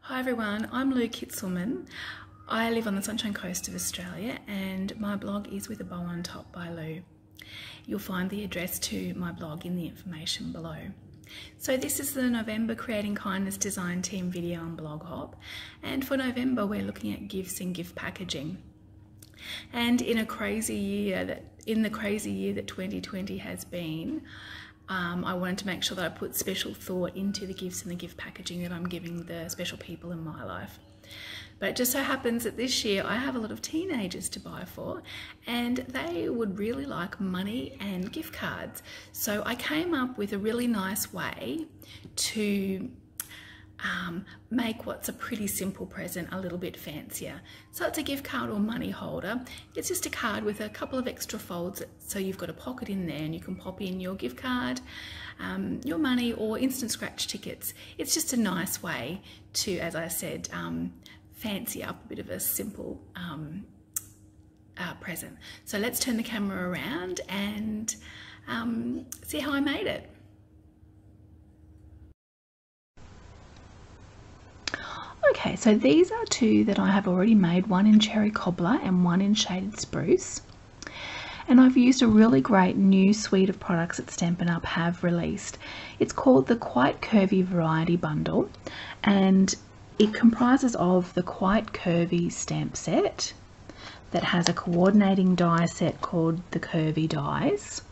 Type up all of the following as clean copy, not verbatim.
Hi everyone, I'm Lou Kitzelman. I live on the Sunshine Coast of Australia and my blog is With a Bow on Top by Lou. You'll find the address to my blog in the information below. So this is the November Creating Kindness Design Team video on Blog Hop, and for November we're looking at gifts and gift packaging. And in the crazy year that 2020 has been, I wanted to make sure that I put special thought into the gifts and the gift packaging that I'm giving the special people in my life. But it just so happens that this year I have a lot of teenagers to buy for, and they would really like money and gift cards. So I came up with a really nice way to make what's a pretty simple present a little bit fancier. So it's a gift card or money holder. It's just a card with a couple of extra folds, so you've got a pocket in there and you can pop in your gift card, your money, or instant scratch tickets. It's just a nice way to, as I said, fancy up a bit of a simple present. So let's turn the camera around and see how I made it. Okay, so these are two that I have already made, one in cherry cobbler and one in shaded spruce. And I've used a really great new suite of products that Stampin' Up! Have released. It's called the Quite Curvy Variety Bundle, and it comprises of the Quite Curvy stamp set that has a coordinating die set called the Curvy Dies.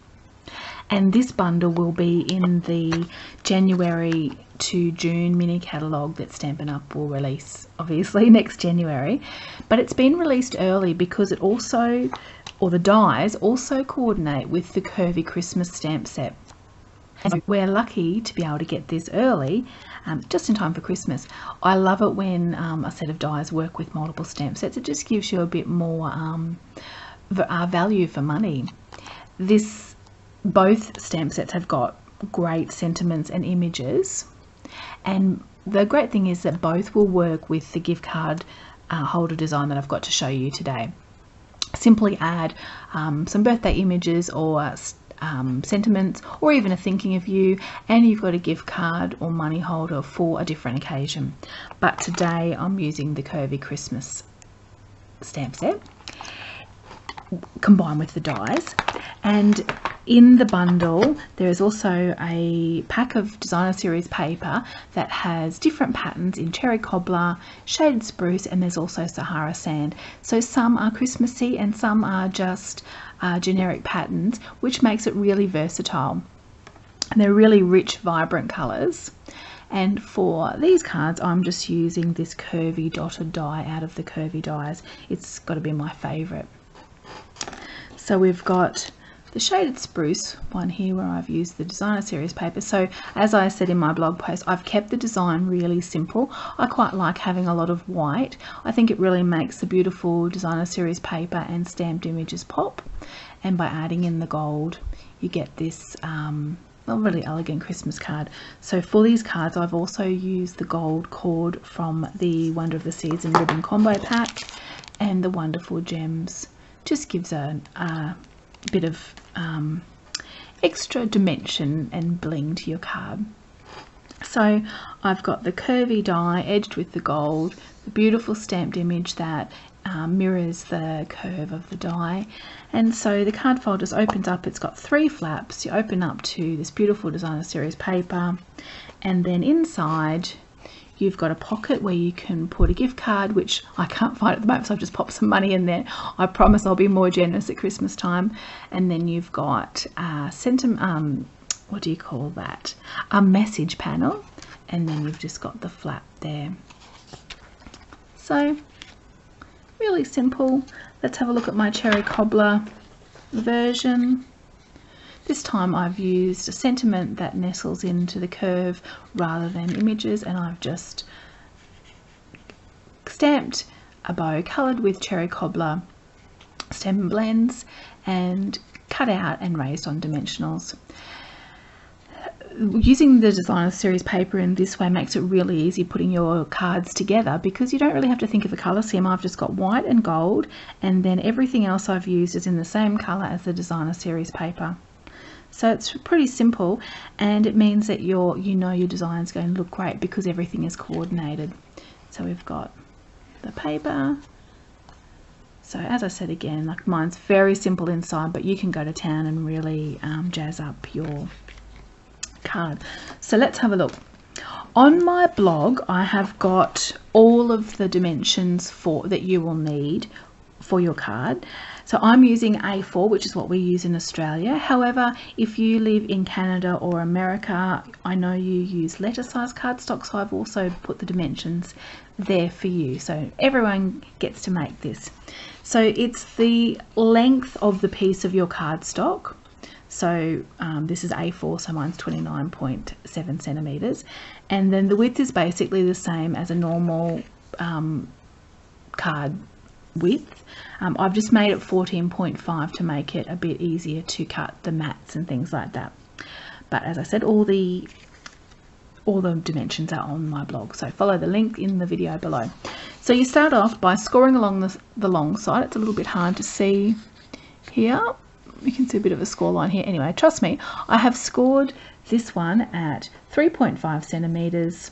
And this bundle will be in the January to June mini catalogue that Stampin' Up! Will release, obviously, next January. But it's been released early because it also, or the dies, also coordinate with the Curvy Christmas stamp set. And so we're lucky to be able to get this early, just in time for Christmas. I love it when a set of dies work with multiple stamp sets. It just gives you a bit more value for money. Both stamp sets have got great sentiments and images, and the great thing is that both will work with the gift card holder design that I've got to show you today. Simply add some birthday images or sentiments, or even a thinking of you, and you've got a gift card or money holder for a different occasion. But today I'm using the Curvy Christmas stamp set combined with the dies. And in the bundle there is also a pack of designer series paper that has different patterns in cherry cobbler, shaded spruce, and there's also Sahara sand. So some are Christmassy and some are just generic patterns, which makes it really versatile. And they're really rich, vibrant colours. And for these cards I'm just using this curvy dotted die out of the Curvy Dies. It's got to be my favourite. So we've got the shaded spruce one here where I've used the designer series paper. So as I said in my blog post, I've kept the design really simple. I quite like having a lot of white. I think it really makes the beautiful designer series paper and stamped images pop. And by adding in the gold, you get this really elegant Christmas card. So for these cards I've also used the gold cord from the Wonder of the Season ribbon combo pack, and the wonderful gems just gives a bit of extra dimension and bling to your card. So I've got the curvy die edged with the gold, the beautiful stamped image that mirrors the curve of the die. And so the card fold just opens up. It's got 3 flaps. You open up to this beautiful designer series paper, and then inside you've got a pocket where you can put a gift card, which I can't find at the moment, so I've just popped some money in there. I promise I'll be more generous at Christmas time. And then you've got what do you call that? A message panel, and then you've just got the flap there. So really simple. Let's have a look at my cherry cobbler version. This time I've used a sentiment that nestles into the curve rather than images, and I've just stamped a bow coloured with cherry cobbler Stampin' Blends and cut out and raised on dimensionals. Using the designer series paper in this way makes it really easy putting your cards together, because you don't really have to think of a colour scheme. I've just got white and gold, and then everything else I've used is in the same colour as the designer series paper. So it's pretty simple, and it means that you know your design is going to look great because everything is coordinated. So we've got the paper. So as I said again, like mine's very simple inside, but you can go to town and really jazz up your card. So let's have a look. On my blog, I have got all of the dimensions that you will need for your card. So I'm using A4, which is what we use in Australia. However, if you live in Canada or America, I know you use letter size cardstock, so I've also put the dimensions there for you. So everyone gets to make this. So it's the length of the piece of your cardstock. So this is A4, so mine's 29.7 centimeters. And then the width is basically the same as a normal card width. I've just made it 14.5 to make it a bit easier to cut the mats and things like that. But as I said, all the dimensions are on my blog, so follow the link in the video below. So you start off by scoring along the long side. It's a little bit hard to see here. You can see a bit of a score line here. Anyway, trust me, I have scored this one at 3.5 centimeters,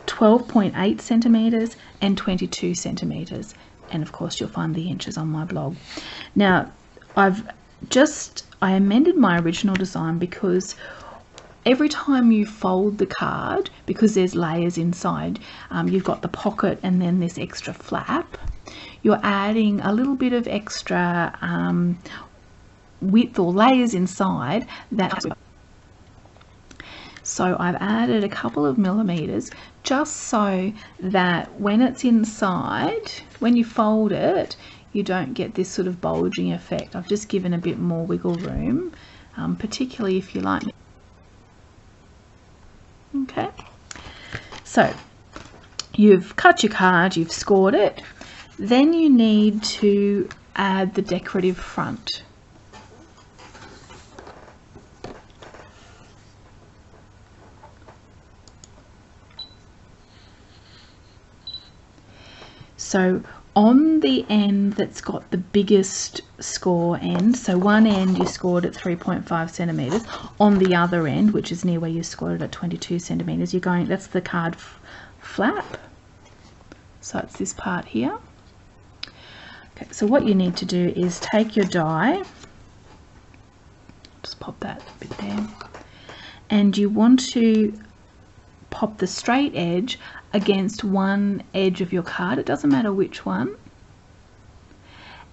12.8 centimeters and 22 centimeters, and of course you'll find the inches on my blog. Now I amended my original design because every time you fold the card, because there's layers inside, you've got the pocket and then this extra flap, you're adding a little bit of extra width or layers inside that. So I've added a couple of millimeters just so that when it's inside, when you fold it, you don't get this sort of bulging effect. I've just given a bit more wiggle room, particularly if you like. Okay, so you've cut your card, you've scored it, then you need to add the decorative front. So on the end that's got the biggest score end, so one end you scored at 3.5 centimeters, on the other end, which is near where you scored it at 22 centimeters, you're going, that's the card flap. So it's this part here. Okay, so what you need to do is take your die, just pop that bit there, and you want to pop the straight edge against one edge of your card. It doesn't matter which one.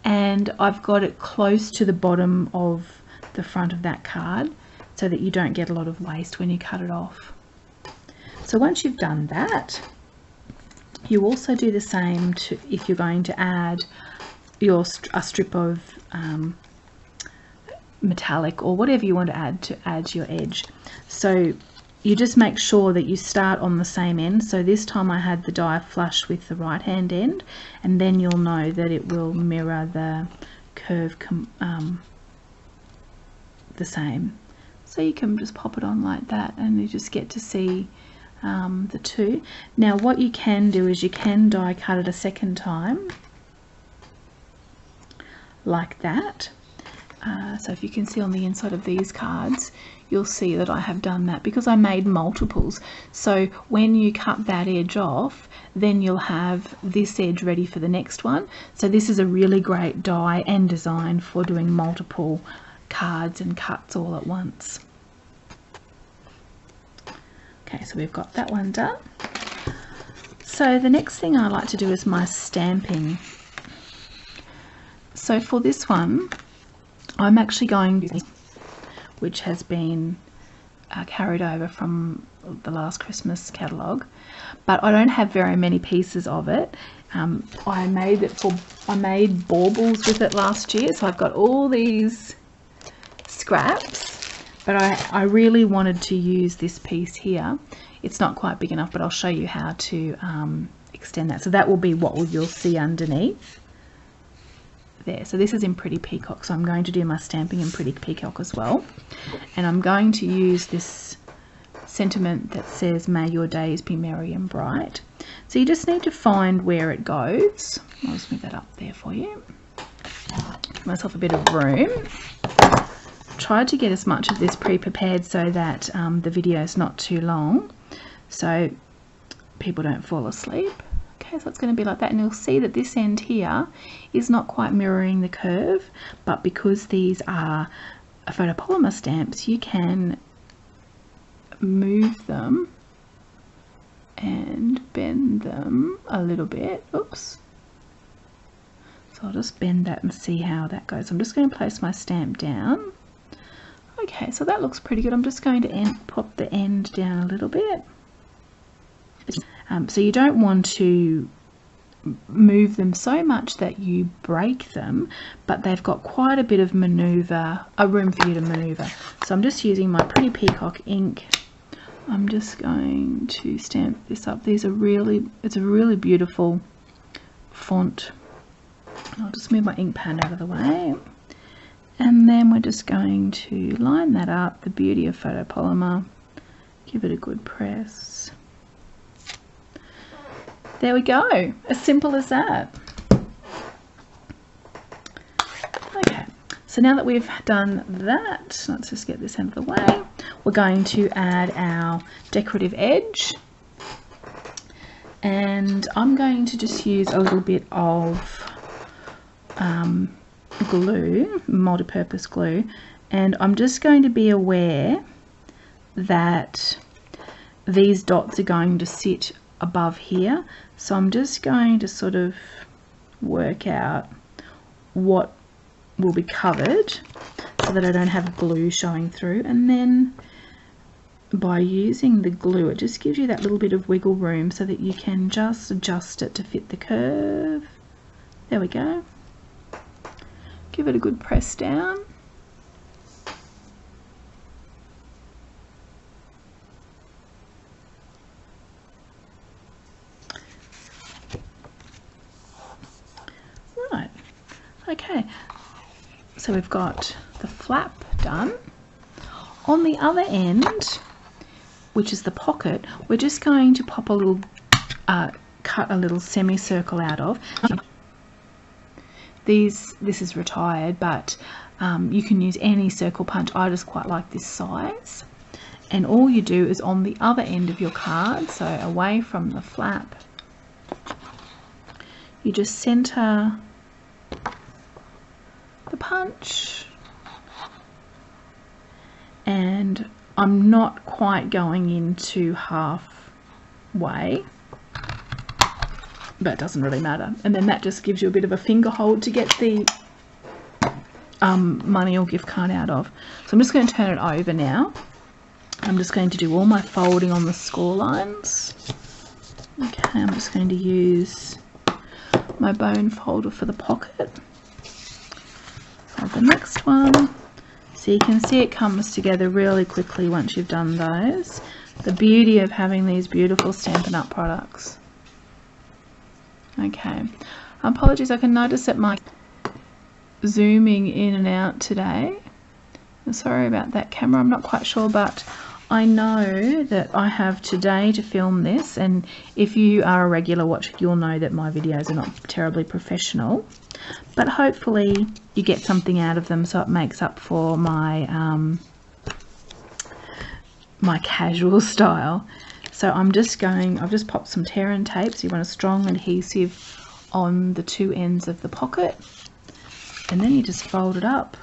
And I've got it close to the bottom of the front of that card so that you don't get a lot of waste when you cut it off. So once you've done that, you also do the same if you're going to add a strip of metallic or whatever you want to add to your edge. So you just make sure that you start on the same end. So this time I had the die flush with the right hand end, and then you'll know that it will mirror the curve the same. So you can just pop it on like that and you just get to see the two. Now what you can do is you can die cut it a second time like that. So if you can see on the inside of these cards, you'll see that I have done that because I made multiples. So when you cut that edge off, then you'll have this edge ready for the next one. So this is a really great die and design for doing multiple cards and cuts all at once. Okay, so we've got that one done. So the next thing I like to do is my stamping. So for this one, I'm actually going to, which has been carried over from the last Christmas catalogue, but I don't have very many pieces of it. I made baubles with it last year, so I've got all these scraps, but I really wanted to use this piece here. It's not quite big enough, but I'll show you how to extend that. So that will be what you'll see underneath there. So this is in Pretty Peacock, so I'm going to do my stamping in Pretty Peacock as well, and I'm going to use this sentiment that says may your days be merry and bright. So you just need to find where it goes. I'll just move that up there for you. Give myself a bit of room. Tried to get as much of this pre-prepared so that the video is not too long. So people don't fall asleep. Okay, so it's going to be like that, and you'll see that this end here is not quite mirroring the curve, but because these are photopolymer stamps, you can move them and bend them a little bit. Oops. So I'll just bend that and see how that goes. I'm just going to place my stamp down. Okay, so that looks pretty good. I'm just going to pop the end down a little bit. So you don't want to move them so much that you break them, but they've got quite a bit of maneuver, a room for you to maneuver. So I'm just using my Pretty Peacock ink. I'm just going to stamp this up. It's a really beautiful font. I'll just move my ink pad out of the way. And then we're just going to line that up, the beauty of photopolymer. Give it a good press. There we go, as simple as that. Okay, so now that we've done that, let's just get this out of the way. We're going to add our decorative edge. And I'm going to just use a little bit of glue, multi-purpose glue, and I'm just going to be aware that these dots are going to sit above here, so I'm just going to sort of work out what will be covered so that I don't have glue showing through, and then by using the glue it just gives you that little bit of wiggle room so that you can just adjust it to fit the curve. There we go. Give it a good press down. Right, okay, so we've got the flap done. On the other end, which is the pocket, we're just going to pop a little, cut a little semicircle out of. This is retired, but you can use any circle punch. I just quite like this size. And all you do is on the other end of your card, so away from the flap, you just center the punch. And I'm not quite going into halfway, but it doesn't really matter. And then that just gives you a bit of a finger hold to get the money or gift card out of. So I'm just going to turn it over now. I'm just going to do all my folding on the score lines. Okay, I'm just going to use my bone folder for the pocket. Fold the next one. So you can see it comes together really quickly once you've done those. The beauty of having these beautiful Stampin' Up! Products. Okay, apologies, I can notice that my zooming in and out today. Sorry about that camera, I'm not quite sure, but I know that I have today to film this, and if you are a regular watcher you'll know that my videos are not terribly professional, but hopefully you get something out of them so it makes up for my my casual style. So I've just popped some tear and tape, so you want a strong adhesive on the two ends of the pocket, and then you just fold it up.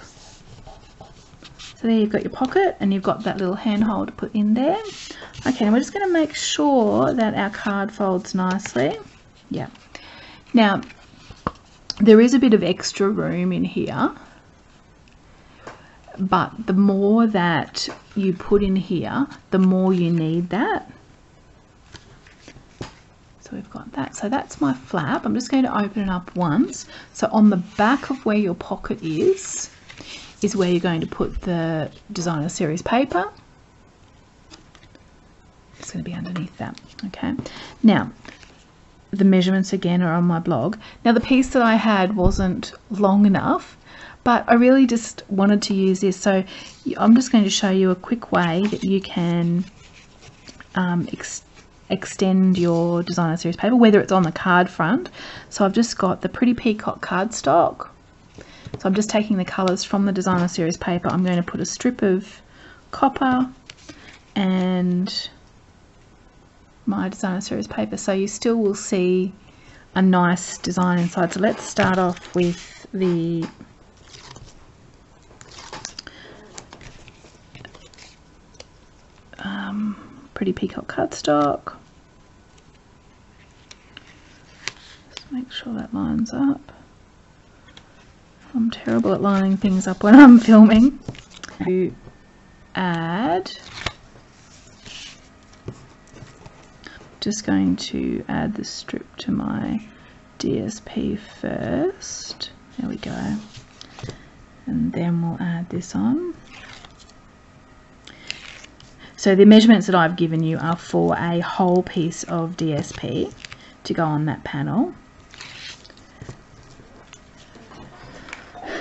So there you've got your pocket, and you've got that little handhold to put in there. Okay, and we're just going to make sure that our card folds nicely. Yeah. Now, there is a bit of extra room in here, but the more that you put in here, the more you need that. So we've got that. So that's my flap. I'm just going to open it up once. So on the back of where your pocket is where you're going to put the designer series paper. It's going to be underneath that. Okay. Now, the measurements again are on my blog. Now the piece that I had wasn't long enough, but I really just wanted to use this. So I'm just going to show you a quick way that you can extend your designer series paper, whether it's on the card front. So I've just got the Pretty Peacock cardstock. So I'm just taking the colours from the designer series paper. I'm going to put a strip of copper and my designer series paper, so you still will see a nice design inside. So let's start off with the Pretty Peacock cardstock. Just make sure that lines up. I'm terrible at lining things up when I'm filming. To add, just going to add the strip to my DSP first. There we go. And then we'll add this on. So the measurements that I've given you are for a whole piece of DSP to go on that panel.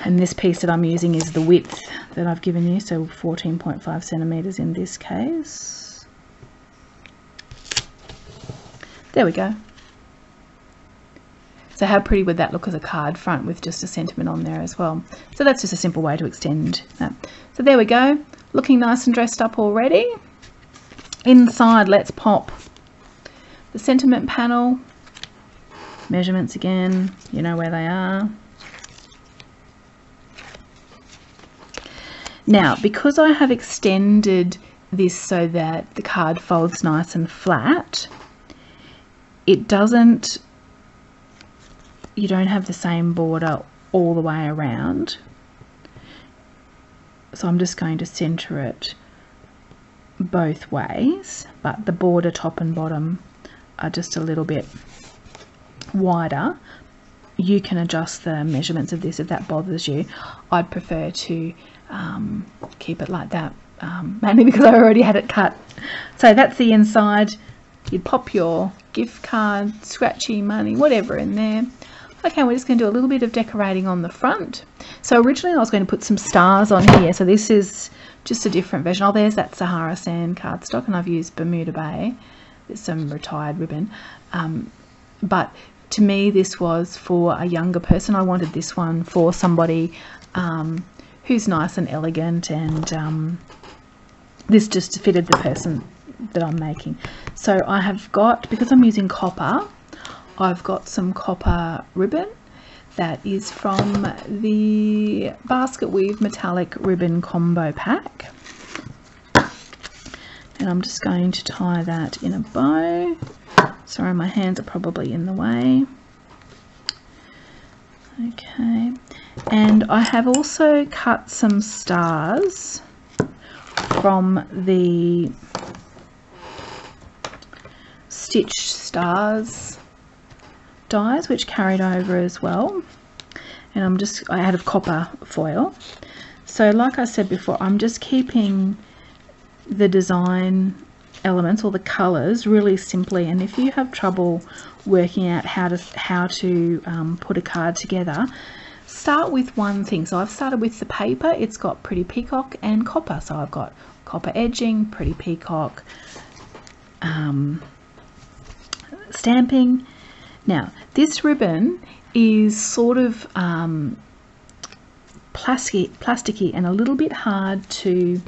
And this piece that I'm using is the width that I've given you, so 14.5 centimeters in this case. There we go. So how pretty would that look as a card front with just a sentiment on there as well? So that's just a simple way to extend that. So there we go, looking nice and dressed up already. Inside, let's pop the sentiment panel. Measurements again, you know where they are. Now, because I have extended this so that the card folds nice and flat, it doesn't, you don't have the same border all the way around. So I'm just going to center it both ways, but the border top and bottom are just a little bit wider. You can adjust the measurements of this if that bothers you. I'd prefer to keep it like that, mainly because I already had it cut. So that's the inside. You'd pop your gift card, scratchy money, whatever in there. Okay, we're just going to do a little bit of decorating on the front. So originally I was going to put some stars on here, so this is just a different version. Oh, there's that Sahara Sand cardstock, and I've used Bermuda Bay. There's some retired ribbon. But to me, this was for a younger person. I wanted this one for somebody who's nice and elegant, and this just fitted the person that I'm making. So I have got, because I'm using copper, I've got some copper ribbon that is from the Basket Weave Metallic Ribbon Combo Pack. And I'm just going to tie that in a bow. Sorry, my hands are probably in the way. Okay, and I have also cut some stars from the Stitch Stars dies, which carried over as well, and I out of copper foil. So like I said before, I'm just keeping the design elements or the colors really simply, and if you have trouble working out how to put a card together, start with one thing. So I've started with the paper. It's got Pretty Peacock and copper, so I've got copper edging, Pretty Peacock stamping. Now this ribbon is sort of plasticky and a little bit hard to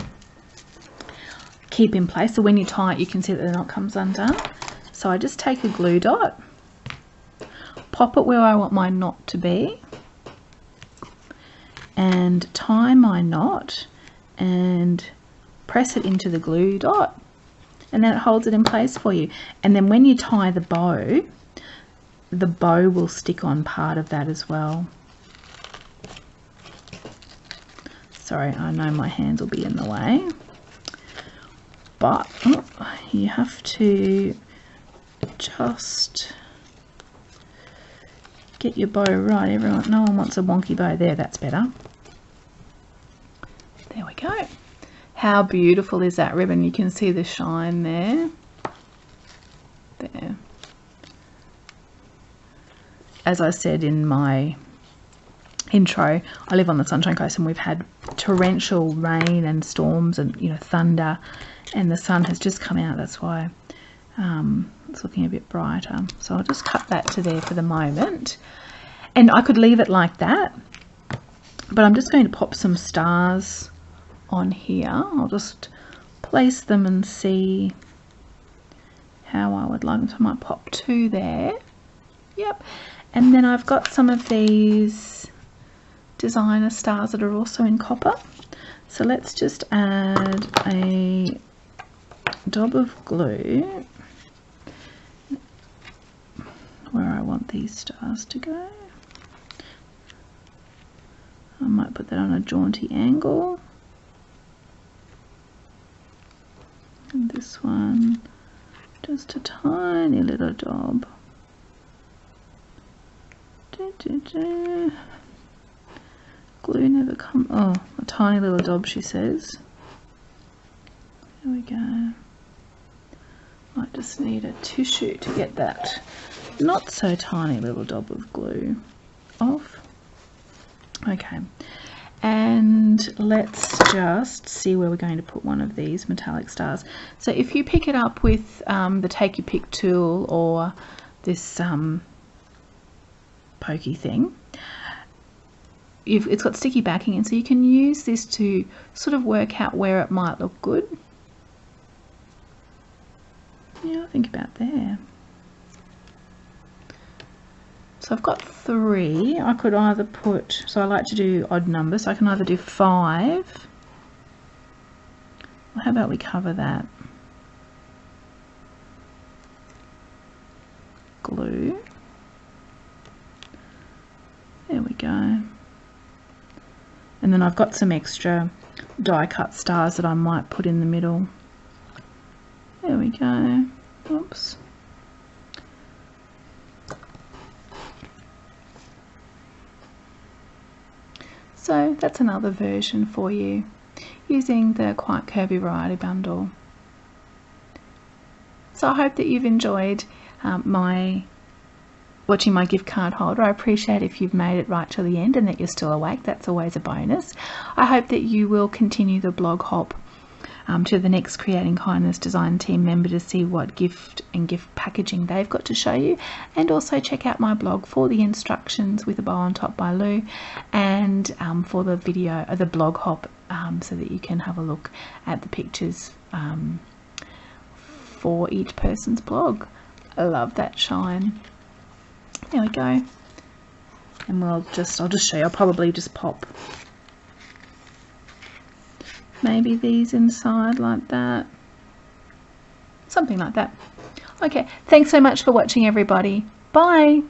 keep in place, so when you tie it you can see that the knot comes undone. So I just take a glue dot, pop it where I want my knot to be, and tie my knot and press it into the glue dot, and then it holds it in place for you. And then when you tie the bow will stick on part of that as well. Sorry, I know my hands will be in the way, but you have to just get your bow right. No one wants a wonky bow there. That's better. There we go. How beautiful is that ribbon? You can see the shine there. There. As I said in my intro, I live on the Sunshine Coast and we've had torrential rain and storms and, you know, thunder, and the sun has just come out. That's why it's looking a bit brighter. So I'll just cut that to there for the moment, and I could leave it like that, but I'm just going to pop some stars on here. I'll just place them and see how I would like them. So I might pop 2 there. Yep. And then I've got some of these designer stars that are also in copper. So let's just add a dab of glue where I want these stars to go. I might put that on a jaunty angle. And this one, just a tiny little dab. Glue never come. Oh, a tiny little dab, she says. There we go. Might just need a tissue to get that not so tiny little dab of glue off. Okay, and let's just see where we're going to put one of these metallic stars. So if you pick it up with the Take Your Pick tool or this pokey thing, it's got sticky backing, and so you can use this to sort of work out where it might look good. Yeah, think about there. So I've got 3. I could either put, so I like to do odd numbers, so I can either do 5. Well, how about we cover that? Glue. There we go. And then I've got some extra die cut stars that I might put in the middle. There we go. Oops. So that's another version for you using the Quite Curvy Variety Bundle. So I hope that you've enjoyed watching my gift card holder. I appreciate if you've made it right to the end and that you're still awake. That's always a bonus. I hope that you will continue the blog hop to the next Creating Kindness design team member to see what gift and gift packaging they've got to show you, and also check out my blog for the instructions with a bow on top by Lou, and for the video, the blog hop, so that you can have a look at the pictures for each person's blog. I love that shine. There we go. And I'll just show you. I'll probably just pop maybe these inside like that, something like that. Okay, thanks so much for watching, everybody. Bye.